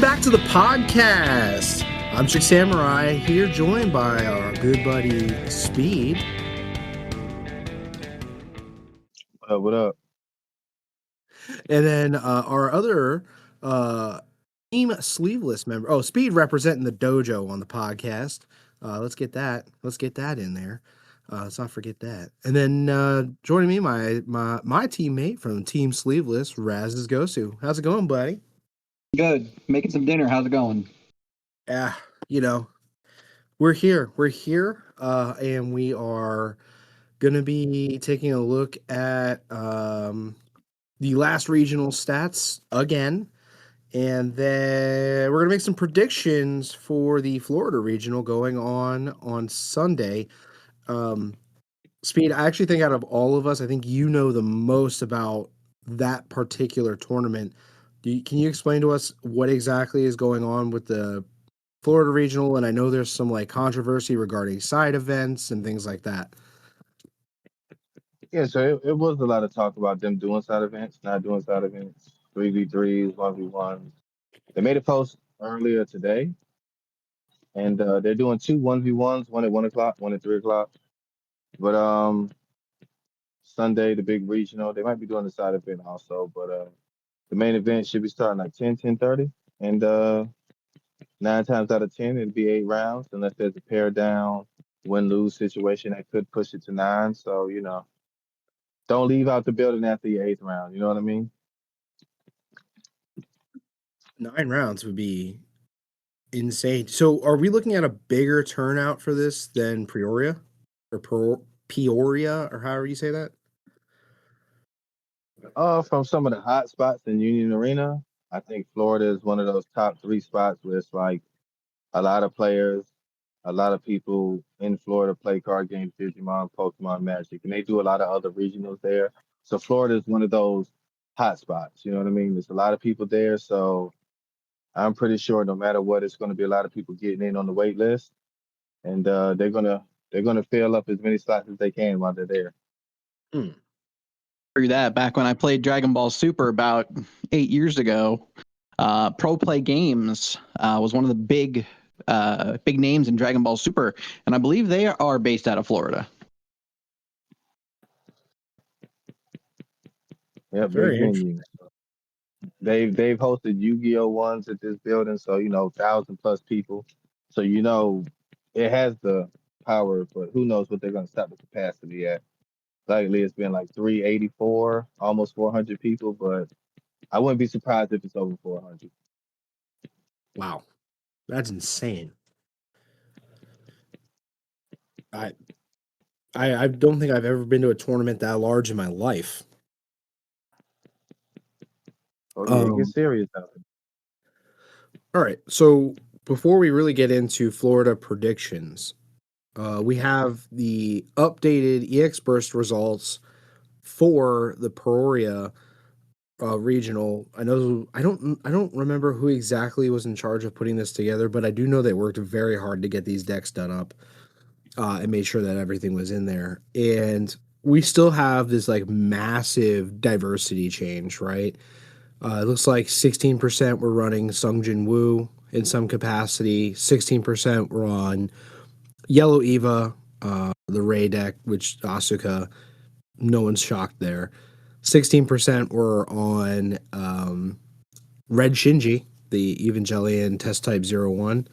back to the podcast. I'm Raz and Samurai here, joined by our good buddy Speed. What up? And then our other team Sleeveless member. Oh, Speed representing the dojo on the podcast. Let's get that in there. Let's not forget that. And then joining me, my teammate from Team Sleeveless, Raz is Gosu. How's it going, buddy? Good. Making some dinner. How's it going? Yeah, we're here. And we are going to be taking a look at the last regional stats again. And then we're going to make some predictions for the Florida regional going on Sunday. Speed, I actually think out of all of us, I think you know the most about that particular tournament. Can you explain to us what exactly is going on with the Florida regional? And I know there's some controversy regarding side events and things like that. Yeah, so it was a lot of talk about them doing side events, not doing side events, 3v3s, 1v1s. They made a post earlier today, and they're doing two 1v1s, one at 1 o'clock, one at 3 o'clock. But Sunday, the big regional, they might be doing the side event also, but the main event should be starting like 10:30, and 9 times out of 10, it'd be 8 rounds, unless there's a pair down, win-lose situation that could push it to 9. So, don't leave out the building after your 8th round. You know what I mean? 9 rounds would be insane. So are we looking at a bigger turnout for this than Peoria or Peoria or however you say that? From some of the hot spots in Union Arena, I think Florida is one of those top 3 spots where it's like a lot of players, a lot of people in Florida play card games, Digimon, Pokemon, Magic, and they do a lot of other regionals there. So Florida is one of those hot spots. You know what I mean? There's a lot of people there, so I'm pretty sure no matter what, it's going to be a lot of people getting in on the wait list, and they're gonna fill up as many slots as they can while they're there. Through that, back when I played Dragon Ball Super about 8 years ago, Pro Play Games was one of the big names in Dragon Ball Super, and I believe they are based out of Florida. Yeah, Very big venue. They've hosted Yu-Gi-Oh ones at this building, so 1,000+ people. So it has the power, but who knows what they're going to stop the capacity at. Likely it's been like 384, almost 400 people, but I wouldn't be surprised if it's over 400. Wow, that's insane. I don't think I've ever been to a tournament that large in my life. Okay, get serious out there. All right, so before we really get into Florida predictions, we have the updated EX Burst results for the Peoria regional. I don't remember who exactly was in charge of putting this together, but I do know they worked very hard to get these decks done up and made sure that everything was in there. And we still have this massive diversity change, right? It looks like 16% were running Sungjin Woo in some capacity. 16% were on Yellow Eva, the Ray deck, which Asuka, no one's shocked there. 16% were on Red Shinji, the Evangelion Test Type 01.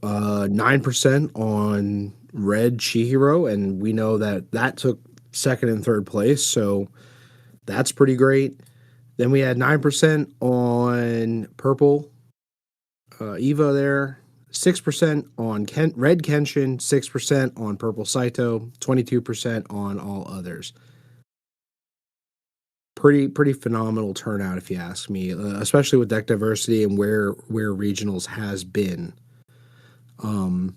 9% on Red Chihiro, and we know that took second and third place, so that's pretty great. Then we had 9% on Purple Eva there, 6% on Red Kenshin, 6% on Purple Saito, 22% on all others. Pretty phenomenal turnout, if you ask me, especially with deck diversity and where regionals has been. Do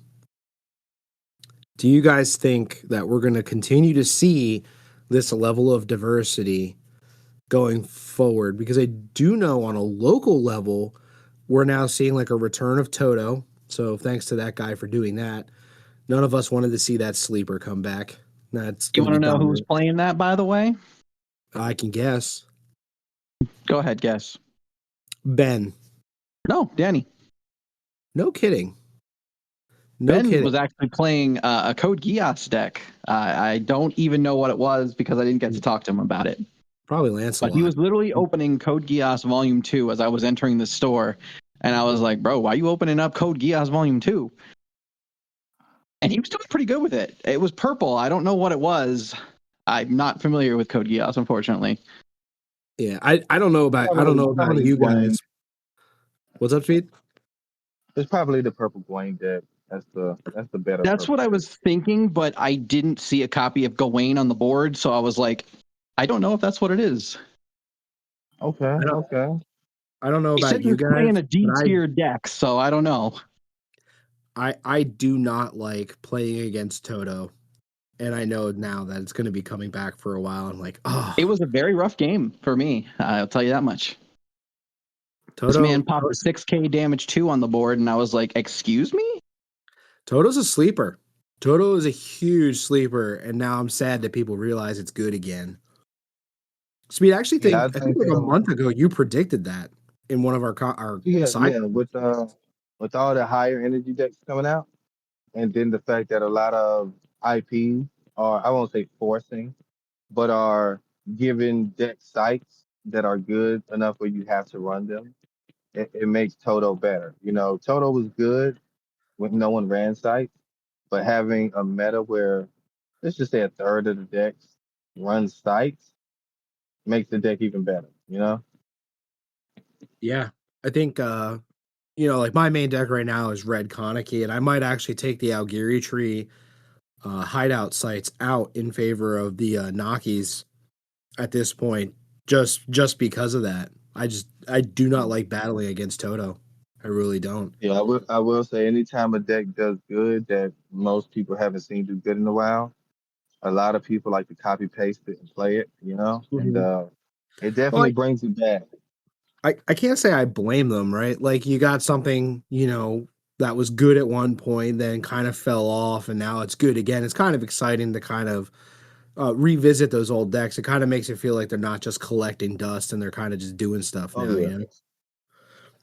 you guys think that we're going to continue to see this level of diversity going forward? Because I do know on a local level, we're now seeing a return of Toto. So thanks to that guy for doing that. None of us wanted to see that sleeper come back. That's You want to know who's playing that, by the way? I can guess. Go ahead, guess. Ben. No, Danny. No kidding. No Ben kidding. was actually playing a Code Geass deck. I don't even know what it was because I didn't get to talk to him about it. Probably But he Lancelot. was literally opening Code Geass Volume 2 as I was entering the store. And I was like, bro, why are you opening up Code Geass Volume 2? And he was doing pretty good with it. It was purple. I don't know what it was. I'm not familiar with Code Geass, unfortunately. Yeah, I don't know about Probably you Gwen. guys. What's up, Speed? It's probably the purple Gwen deck. That's the better That's purple what I deck. was thinking, but I didn't see a copy of Gawain on the board, so I was like, I don't know if that's what it is. Okay, I don't okay. I don't know He about said he you was playing guys, a D but tier deck, so I don't know. I do not like playing against Toto. And I know now that it's going to be coming back for a while. I'm like, It oh, was a very rough game for me. I'll tell you that much. This Toto. man popped a 6K damage 2 on the board, and I was like, excuse me? Toto's a sleeper. Toto is a huge sleeper, and now I'm sad that people realize it's good again. Speed, Yeah, I I think think like a month ago you predicted that in one of our side. yeah, with all the higher energy decks coming out, and then the fact that a lot of IPs are, I won't say forcing, but are giving deck sites that are good enough where you have to run them. It makes Toto better. You know, Toto was good when no one ran sites, but having a meta where, let's just say, a third of the decks run sites makes the deck even better. You know? Yeah, I think like my main deck right now is Red Kaneki, and I might actually take the Algiri tree hideout sites out in favor of the Nakis at this point, just because of that. I do not like battling against Toto. I really don't. Yeah, I will say anytime a deck does good that most people haven't seen do good in a while, a lot of people like to copy paste it and play it, you know? And Mhm. it Well, definitely brings you back. I can't say I blame them, right? Like you got something, that was good at one point, then kind of fell off, and now it's good again. It's kind of exciting to kind of revisit those old decks. It kind of makes it feel like they're not just collecting dust and they're kind of just doing stuff Oh now, yeah.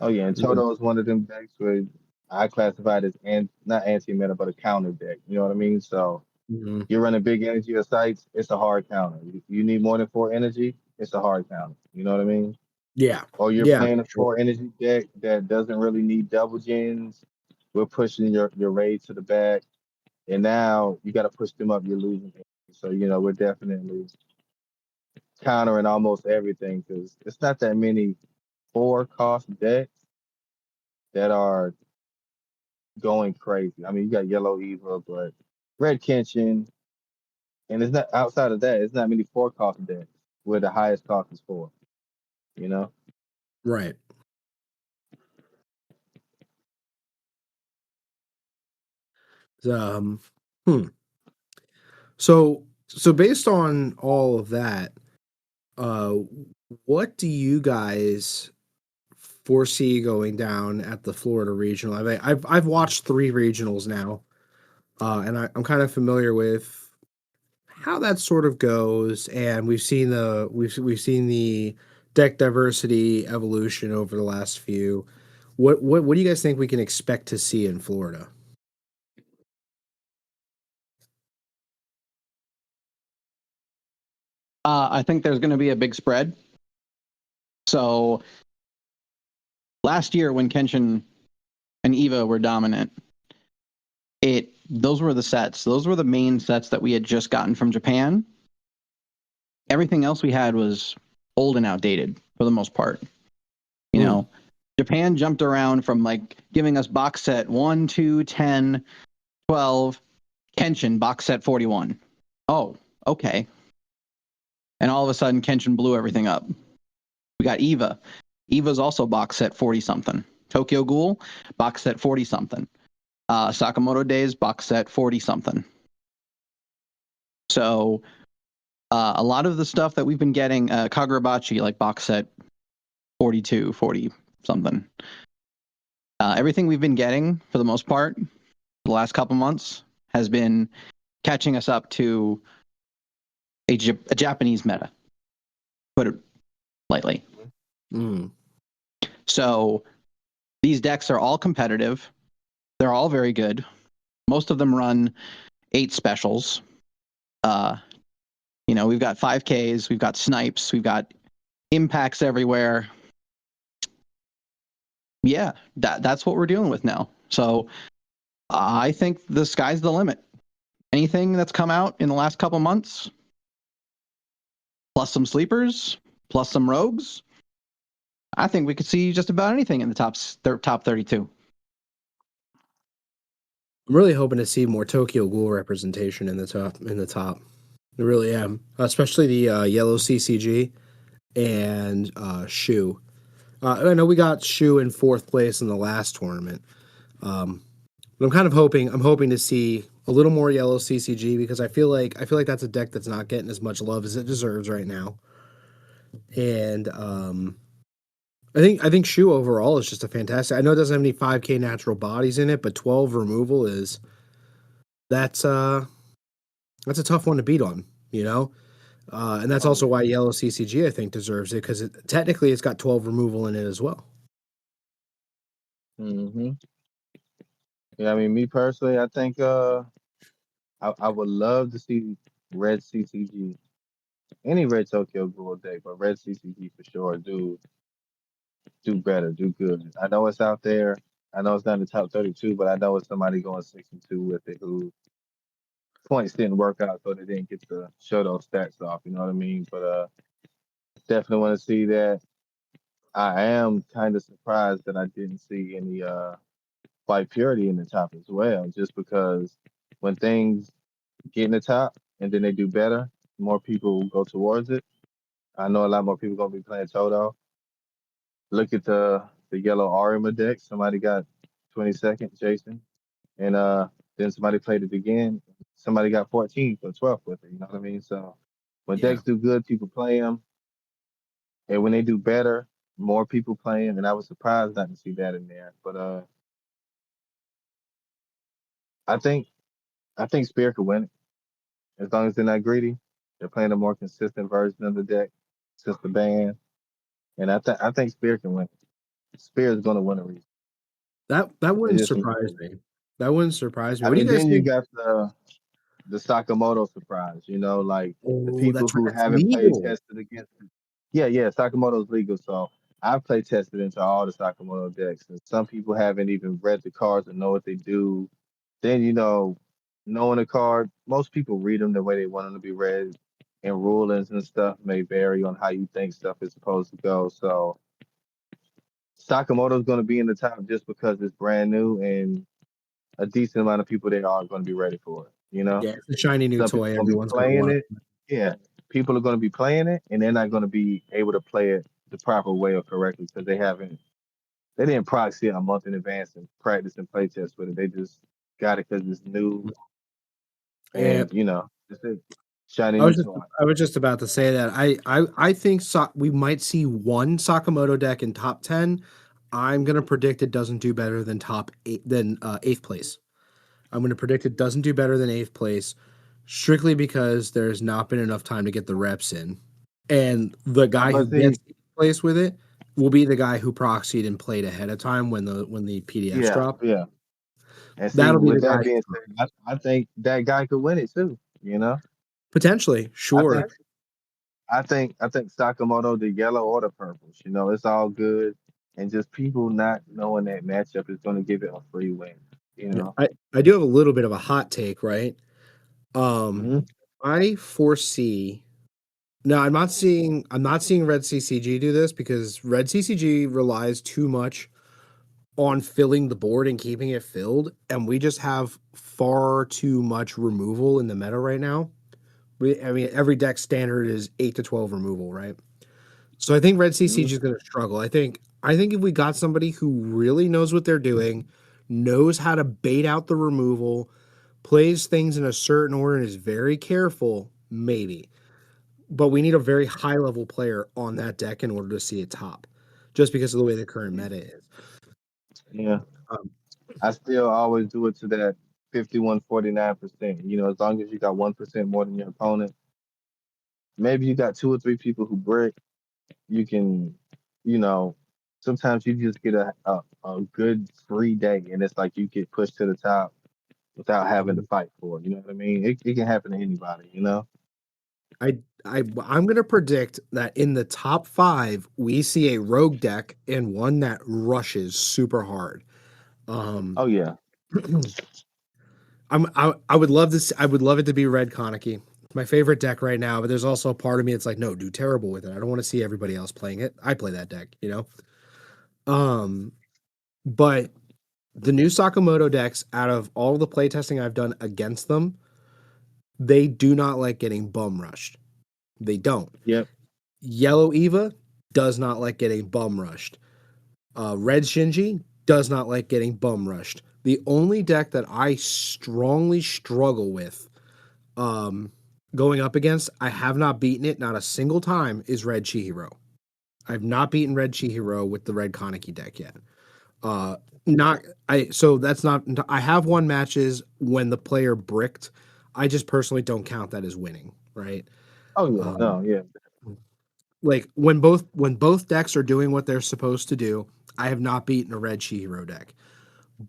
Oh yeah. And Yeah. Toto is one of them decks where I classify it as not anti-meta, but a counter deck. You know what I mean? So Mhm. you're running big energy of sites, it's a hard counter. You need more than 4 energy, it's a hard counter. You know what I mean? Yeah. Or you're Yeah. playing a 4 energy deck that doesn't really need double gens. We're pushing your raid to the back, and now you got to push them up. You're losing. So we're definitely countering almost everything because it's not that many 4 cost decks that are going crazy. I mean, you got Yellow Eva, but Red Kenshin, and it's not outside of that. It's not many 4 cost decks where the highest cost is 4. You know? Right. Um, hmm. So based on all of that, uh, what do you guys foresee going down at the Florida regional? I mean, I've watched 3 regionals now, and I'm kind of familiar with how that sort of goes, and we've seen the deck diversity evolution over the last few. What do you guys think we can expect to see in Florida? I think there's going to be a big spread. So last year when Kenshin and Eva were dominant, those were the sets. Those were the main sets that we had just gotten from Japan. Everything else we had was old and outdated for the most part. You Hmm. know, Japan jumped around from like giving us box set 1, 2, 10, 12, Kenshin box set 41. Oh, okay. And all of a sudden Kenshin blew everything up. We got Eva. Eva's also box set 40 something. Tokyo Ghoul, box set 40 something. Sakamoto Days, box set 40 something. So a lot of the stuff that we've been getting, Kagurabachi, like box set 42, 40 something. Everything we've been getting, for the most part, the last couple months, has been catching us up to a Japanese meta, put it lightly. Hmm. So These decks are all competitive. They're all very good. Most of them run 8 specials. We've got 5Ks, we've got snipes, we've got impacts everywhere. Yeah, that's what we're dealing with now. So I think the sky's the limit. Anything that's come out in the last couple months, plus some sleepers, plus some rogues, I think we could see just about anything in the top 32. I'm really hoping to see more Tokyo Ghoul representation in the top. I really am, especially the yellow CCG and Shu. I know we got Shu in 4th place in the last tournament, but I'm kind of hoping to see a little more yellow CCG because I feel like that's a deck that's not getting as much love as it deserves right now, and I think Shu overall is just a fantastic. I know it doesn't have any 5K natural bodies in it, but 12 removal is that's a tough one to beat on, and that's also why yellow CCG I think deserves it because technically it's got 12 removal in it as well. Mm-hmm. Yeah, I mean, me personally, I think I would love to see red CCG, any red Tokyo Ghoul deck, but red CCG for sure. Do better, do good. I know it's out there. I know it's not in the top 32, but I know it's somebody going 6-2 with it who points didn't work out, so they didn't get to show those stats off. You know what I mean? But definitely want to see that. I am kind of surprised that I didn't see any Fight Purity in the top as well, just because when things get in the top and then they do better, more people go towards it. I know a lot more people gonna be playing Toto. Look at the yellow Arima deck. Somebody got 22nd, Jason, and then somebody played it again. Somebody got 14th or 12th with it. You know what I mean? So when Yeah. decks do good, people play them, and when they do better, more people play them. And I was surprised not to see that in there. But I think Spear could win it as long as they're not greedy. They're playing a more consistent version of the deck since the ban, and I think Spear can win it. Spear is going to win a reason. That It's wouldn't just me. surprise me. That wouldn't surprise me. I What do mean, you guys then you think? got the Sakamoto surprise. Like the Oh, people that's right. who That's haven't played legal. tested against it. Yeah, Sakamoto's legal. So I've play tested into all the Sakamoto decks, and some people haven't even read the cards and know what they do. Then knowing the card, most people read them the way they want them to be read, and rulings and stuff may vary on how you think stuff is supposed to go. So Sakamoto's going to be in the top just because it's brand new and a decent amount of people there are going to be ready for it. Yeah, it's a shiny new Some people toy. are going to be Everyone's gonna playing want it. it. Yeah, people are going to be playing it, and they're not going to be able to play it the proper way or correctly because they didn't proxy it a month in advance and practice and play test with it. They just got it because it's new Yeah, and it's a shiny new toy. I was just about to say that. I think we might see one Sakamoto deck in top 10. I'm gonna predict it doesn't do better than top 8 than 8th place. I'm gonna predict it doesn't do better than 8th place, strictly because there's not been enough time to get the reps in. And the guy who But see, gets 8th place with it will be the guy who proxied and played ahead of time when the PDFs yeah, drop. yeah. And see, That'll be with the that guy being said, I think that guy could win it too. potentially, I sure. think I think Sakamoto, the yellow or the purples, it's all good. And just people not knowing that matchup is going to give it a free win. You Yeah, know. I do have a little bit of a hot take, right? Um, hmm I foresee. No, I'm not seeing Red CCG do this because Red CCG relies too much on filling the board and keeping it filled, and we just have far too much removal in the meta right now. I mean, every deck standard is 8 to 12 removal, right? So I think Red hmm CCG is going to struggle. I think if we got somebody who really knows what they're doing, knows how to bait out the removal, plays things in a certain order and is very careful, maybe. But we need a very high level player on that deck in order to see it top, just because of the way the current meta is. Yeah. Um, I still always do it to that 51-49%. As long as you got 1% more than your opponent, maybe you got two or three people who brick, you can, you know, sometimes you just get a a good free day, and it's like you get pushed to the top without having to Um, fight for it. You know what I mean? It can happen to anybody. You know? I'm gonna predict that in the top 5, we see a rogue deck and one that rushes super hard. Um, Oh yeah. I would love this. I would love it to be Red Kaneki. It's my favorite deck right now, but there's also a part of me that's like, no, do terrible with it. I don't want to see everybody else playing it. I play that deck, you know. Um, but the new Sakamoto decks, out of all the playtesting I've done against them, they do not like getting bum rushed. They don't. Yep. Yellow Eva does not like getting bum rushed. Red Shinji does not like getting bum rushed. The only deck that I strongly struggle with um, going up against, I have not beaten it not a single time, is Red Chihiro. I've not beaten Red Chihiro with the Red Kaneki deck yet. Uh, not I so that's not I have won matches when the player bricked. I just personally don't count that as winning, right? Oh yeah. Um, No. Yeah. like when both decks are doing what they're supposed to do, I have not beaten a Red Chihiro deck.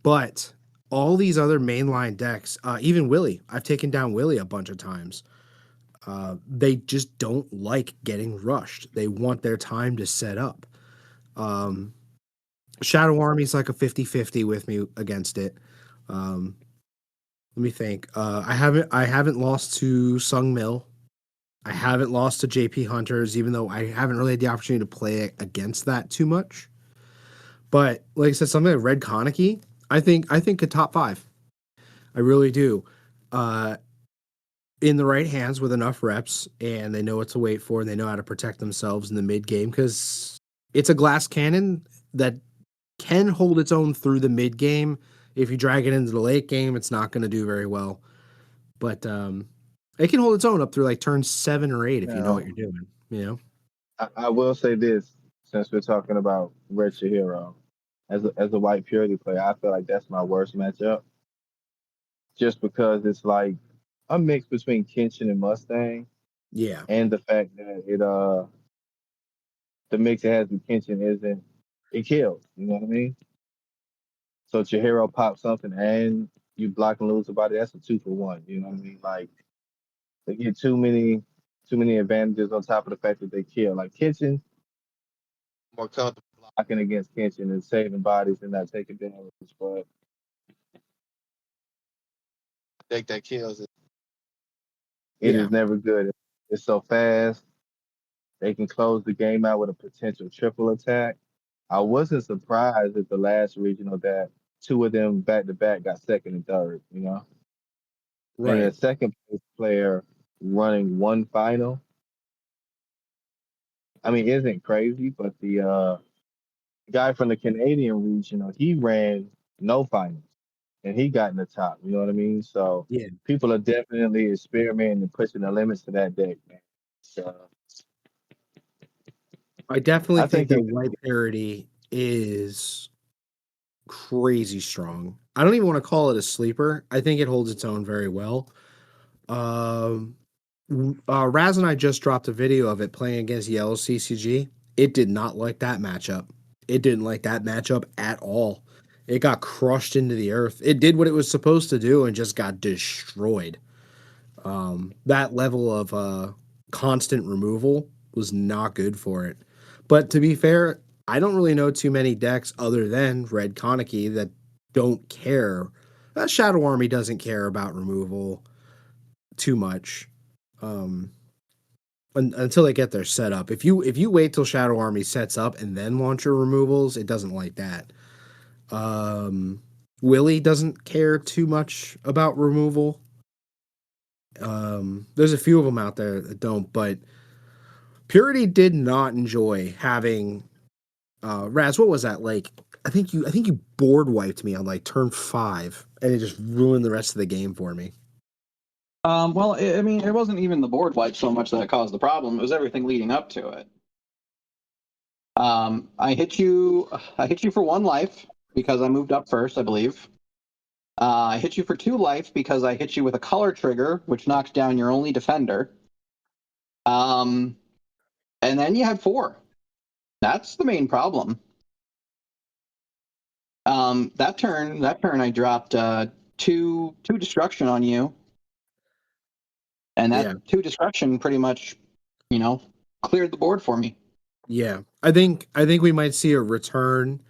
But all these other mainline decks, even Willie, I've taken down Willie a bunch of times. They just don't like getting rushed. They want their time to set up. Um, Shadow Army's like a 50-50 with me against it. Um, let me think. I haven't lost to Sung Mill. I haven't lost to JP Hunters, even though I haven't really had the opportunity to play against that too much. But like I said, something like Red Kaneki, I think a top 5. I really do. Uh, in the right hands with enough reps, and they know what to wait for, and they know how to protect themselves in the mid game, because it's a glass cannon that can hold its own through the mid game. If you drag it into the late game, it's not going to do very well. But it can hold its own up through like turn 7 or 8 if you know what Now you're doing. You know. I will say this, since we're talking about Red Hero, as a white purity player, I feel like that's my worst matchup. Just because it's like a mix between Kenshin and Mustang, Yeah. and the fact that the mix it has with Kenshin isn't it kills. You know what I mean? So Chihiro pops something and you block and lose about it. That's a 2 for 1. You know what I mean? Like they get too many advantages on top of the fact that they kill. Like Kenshin more comfortable blocking against Kenshin and saving bodies and not taking damage. But the deck that kills it Yeah. is never good. It's so fast. They can close the game out with a potential triple attack. I wasn't surprised at the last regional that two of them back to back got second and third, you know? And a Right. second place player running one final. I mean, isn't crazy, but the guy from the Canadian regional, he ran no finals and he got in the top, you know what I mean? So Yeah. people are definitely experimenting and pushing the limits to that deck, man. So I definitely I think think that it white parity is crazy strong. I don't even want to call it a sleeper. I think it holds its own very well. Um, Raz and I just dropped a video of it playing against Yellow CCG. It did not like that matchup. It didn't like that matchup at all. It got crushed into the earth. It did what it was supposed to do and just got destroyed. That level of constant removal was not good for it. But to be fair, I don't really know too many decks other than Red Kaneki that don't care. Shadow Army doesn't care about removal too much. Um, until they get their setup. If you wait till Shadow Army sets up and then launch your removals, it doesn't like that. Um, Willie doesn't care too much about removal. There's a few of them out there that don't, but Purity did not enjoy having Raz. What was that like? I think you board wiped me on like turn 5, and it just ruined the rest of the game for me. Well, I mean, it wasn't even the board wipe so much that caused the problem. It was everything leading up to it. I hit you. I hit you for 1 life because I moved up first, I believe. I hit you for 2 life because I hit you with a color trigger, which knocks down your only defender. Um, and then you had 4. That's the main problem. That turn, I dropped two destruction on you, and Yeah. that two destruction pretty much, cleared the board for me. Yeah. I think we might see a return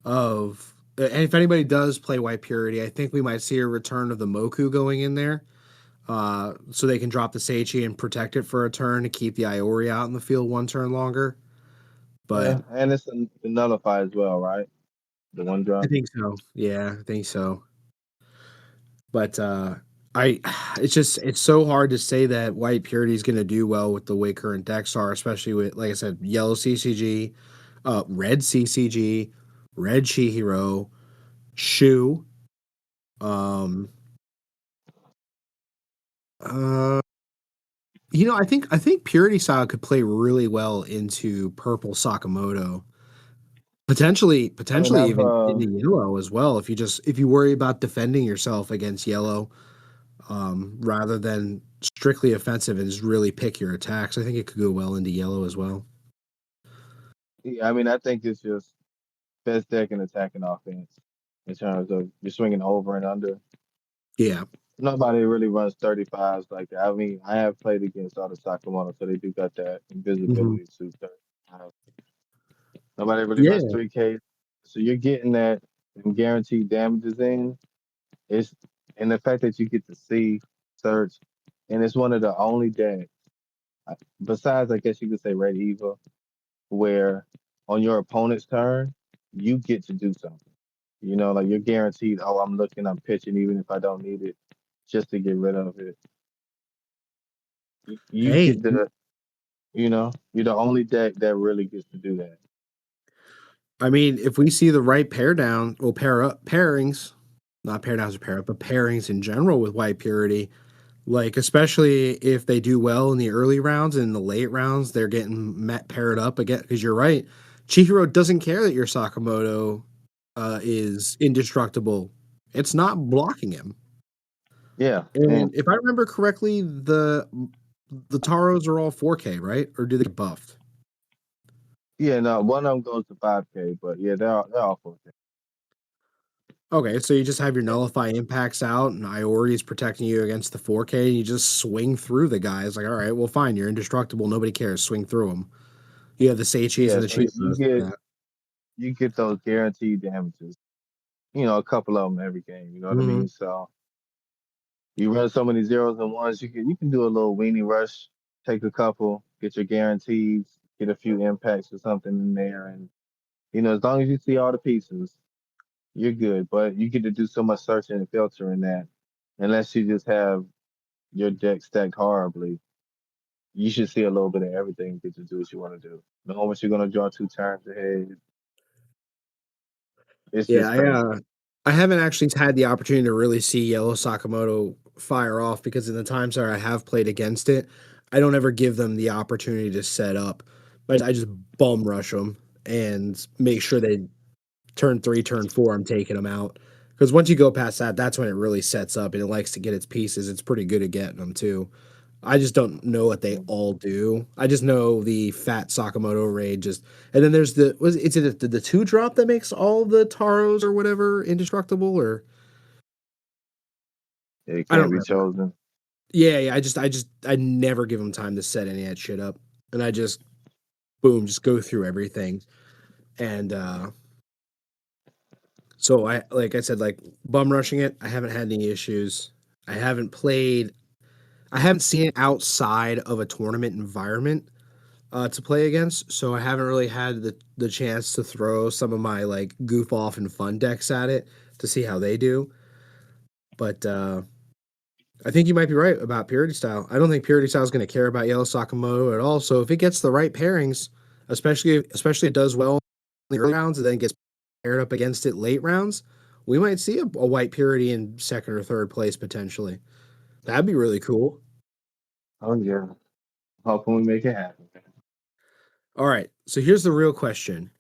of and if anybody does play White Purity, I think we might see a return of the Moku going in there. So they can drop the Seichi and protect it for a turn to keep the Iori out in the field one turn longer. But Yeah, and it's the nullify as well, right? The one I drop. think so. Yeah, I think so. But I it's so hard to say that White Purity is going to do well with the way current decks are, especially with, like I said, yellow CCG, red CCG, red Chihiro, Shu, um uh I think Purity style could play really well into purple Sakamoto. Potentially I mean, potentially even into yellow as well if you worry about defending yourself against yellow, rather than strictly offensive and just really pick your attacks. I think it could go well into yellow as well. yeah, I mean, I think it's just best deck in attacking offense in terms of you're swinging over and under. Yeah. Nobody really runs 35s like that. I mean, I have played against all the Sakamoto, so they do got that Mhm. invisibility to 35. Nobody really runs Yeah. 3K. So you're getting that guaranteed damages in. It's and the fact that you get to see search, and it's one of the only decks, besides I guess you could say Red Eva, where on your opponent's turn, you get to do something. You know, like you're guaranteed, oh, I'm looking, I'm pitching, even if I don't need it, just to get rid of it. You Hey, get you're the only deck that really gets to do that. I mean, if we see the right pair down, well, pair up pairings, not pair downs or pair up, but pairings in general with White Purity, like especially if they do well in the early rounds and in the late rounds, they're getting paired up again. Because you're right, Chihiro doesn't care that your Sakamoto is indestructible. It's not blocking him. Yeah, and And if I remember correctly, the Taros are all 4K, right? Or do they get buffed? yeah, no, one of them goes to 5K, but yeah, they're all 4K. Okay, so you just have your nullify impacts out, and Iori is protecting you against the 4K, and you just swing through the guys. Like, all right, well, fine, you're indestructible. Nobody cares. Swing through them. You have the Seichis Yeah, and the so you Chivas. get Yeah. you get those guaranteed damages. You know, a couple of them every game. You know what I Hmm. mean? So you run so many zeros and ones, you can do a little weenie rush, take a couple, get your guarantees, get a few impacts or something in there, and as long as you see all the pieces, you're good. But you get to do so much searching and filtering that, unless you just have your deck stacked horribly, you should see a little bit of everything and get to do what you want to do. Knowing what you're gonna draw two turns ahead, it's Yeah, just crazy. I haven't actually had the opportunity to really see Yellow Sakamoto fire off because in the times where I have played against it, I don't ever give them the opportunity to set up. But I just bum rush them and make sure they turn 3, turn 4, I'm taking them out. Because once you go past that, that's when it really sets up and it likes to get its pieces. It's pretty good at getting them too. I just don't know what they all do. I just know the fat Sakamoto raid just, and then there's is it the two drop that makes all the Taros or whatever indestructible or It I don't can't be remember. chosen. Yeah, yeah. I never give them time to set any of that shit up, and I just boom, just go through everything, and so I like I said like bum rushing it. I haven't had any issues. I haven't played. I haven't seen it outside of a tournament environment to play against, so I haven't really had the chance to throw some of my like goof off and fun decks at it to see how they do. But I think you might be right about Purity Style. I don't think Purity Style is going to care about Yellow Sakamoto at all. So if it gets the right pairings, especially it does well in the early rounds and then gets paired up against it late rounds, we might see a White Purity in second or third place potentially. That'd be really cool. Oh yeah. Hoping we make it happen. All right, so here's the real question: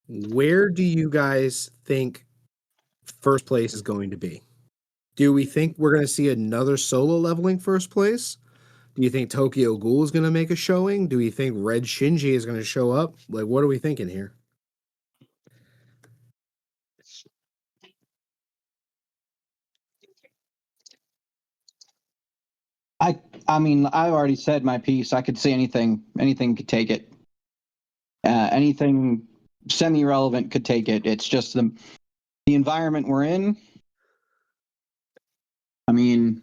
where do you guys think first place is going to be? Do we think we're going to see another solo leveling first place? Do you think Tokyo Ghoul is going to make a showing? Do we think Red Shinji is going to show up? Like, what are we thinking here? I mean, I've already said my piece. I could say anything. Anything could take it. Anything semi-relevant could take it. It's just the environment we're in. I mean,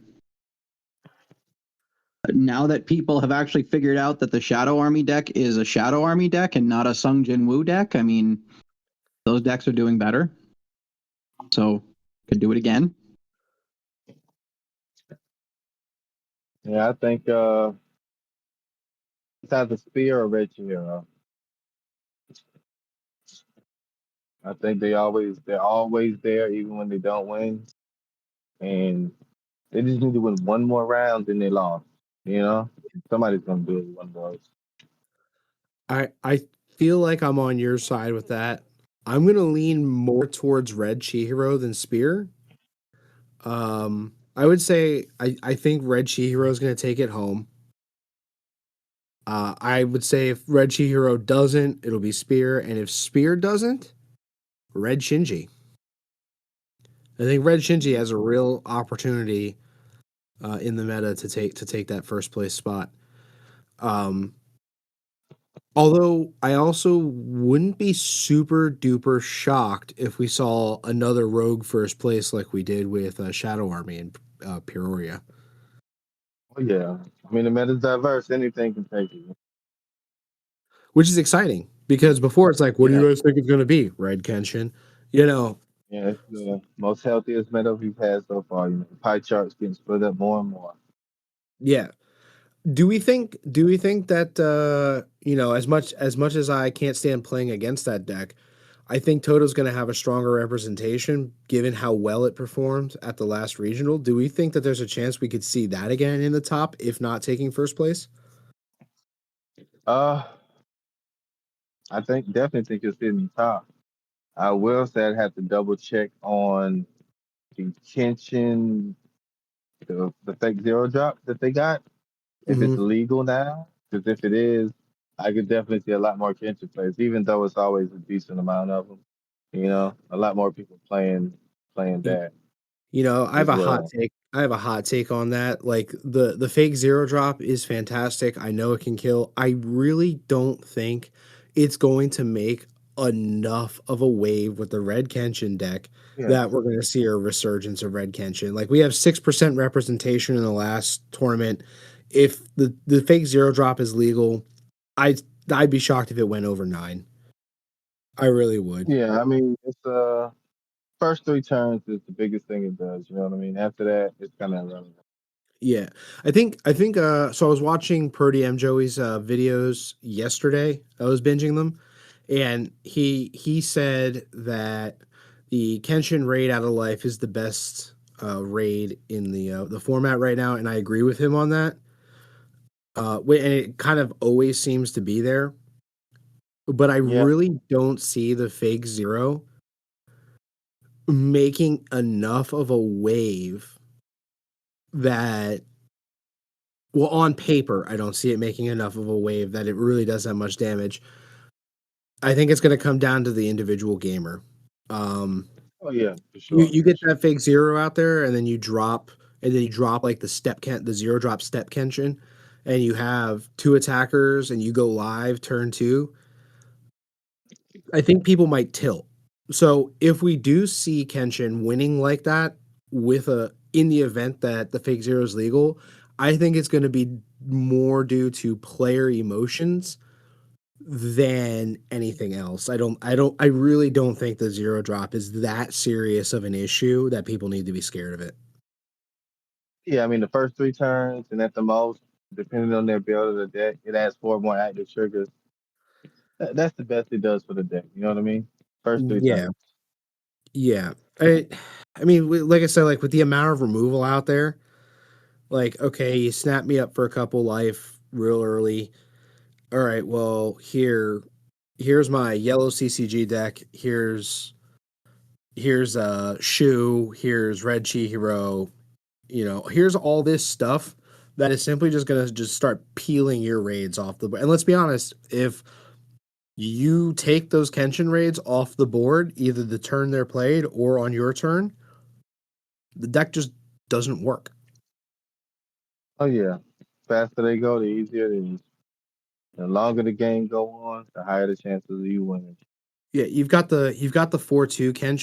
now that people have actually figured out that the Shadow Army deck is a Shadow Army deck and not a Sung Jin Woo deck, I mean, those decks are doing better. So, could do it again. Yeah, I think it's either Spear or Red Hero. I think they're always there even when they don't win. And they just need to win one more round and they lost. You know? Somebody's gonna do it one more. I feel like I'm on your side with that. I'm gonna lean more towards Red Chihiro than Spear. I would say I think Red Chihiro is gonna take it home. I would say if Red Chihiro doesn't, it'll be Spear, and if Spear doesn't, Red Shinji. I think Red Shinji has a real opportunity in the meta to take that first place spot. Um, Although I also wouldn't be super duper shocked if we saw another rogue first place like we did with Shadow Army and Peoria, Oh yeah. I mean the meta's diverse, anything can take it. which is exciting because before it's like, what do Yeah. you guys think it's going to be? Red Kenshin, you know? Yeah, it's the most healthiest meta we've had so far. You know, the pie charts getting split up more and more. Yeah. Do we think that as much as I can't stand playing against that deck, I think Toto's going to have a stronger representation given how well it performed at the last regional. Do we think that there's a chance we could see that again in the top, if not taking first place? Uh I think definitely think it's in the top. I will say I'd have to double check on the Kenshin, the fake zero drop that they got. If it's Hmm. legal now, because if it is, I could definitely see a lot more Kenshin plays, even though it's always a decent amount of them. You know, a lot more people playing that I have as a hot well. take. I have a hot take on that. Like the fake zero drop is fantastic. I know it can kill. I really don't think it's going to make enough of a wave with the red Kenshin deck Yeah, that we're going to see a resurgence of red Kenshin. Like we have 6% representation in the last tournament. If the fake zero drop is legal, I I'd be shocked if it went over 9. I really would. yeah. I mean, it's first three turns is the biggest thing it does. You know what I mean? After that, it's kind of irrelevant. Yeah. I think so I was watching Purdy M Joey's videos yesterday. I was binging them and he said that the Kenshin raid out of life is the best raid in the format right now and I agree with him on that. And it kind of always seems to be there, but I Yeah, really don't see the fake zero making enough of a wave that well, on paper, I don't see it making enough of a wave that it really does that much damage. I think it's going to come down to the individual gamer. Um, oh yeah, for you sure, you for get sure. that fake zero out there, and then you drop like the zero drop step Kenshin, and you have 2 attackers, and you go live turn 2. I think people might tilt. So if we do see Kenshin winning like that with a in the event that the fake zero is legal, I think it's going to be more due to player emotions than anything else. I really don't think the zero drop is that serious of an issue that people need to be scared of it. Yeah, I mean the first three turns, and at the most, depending on their build of the deck, it adds four more active triggers. That's the best it does for the deck. You know what I mean? First three Yeah. turns. Yeah. I I mean, like I said, like with the amount of removal out there, like okay, you snap me up for a couple life real early. All right, well, here's my yellow CCG deck. Here's Shu, here's Red Chihiro, here's all this stuff that is simply just gonna just start peeling your raids off the board. And let's be honest, if you take those Kenshin raids off the board, either the turn they're played or on your turn, the deck just doesn't work. Oh yeah. Faster they go, the easier it is. The longer the game go on, the higher the chances of you winning. Yeah, you've got the 4-2 Ken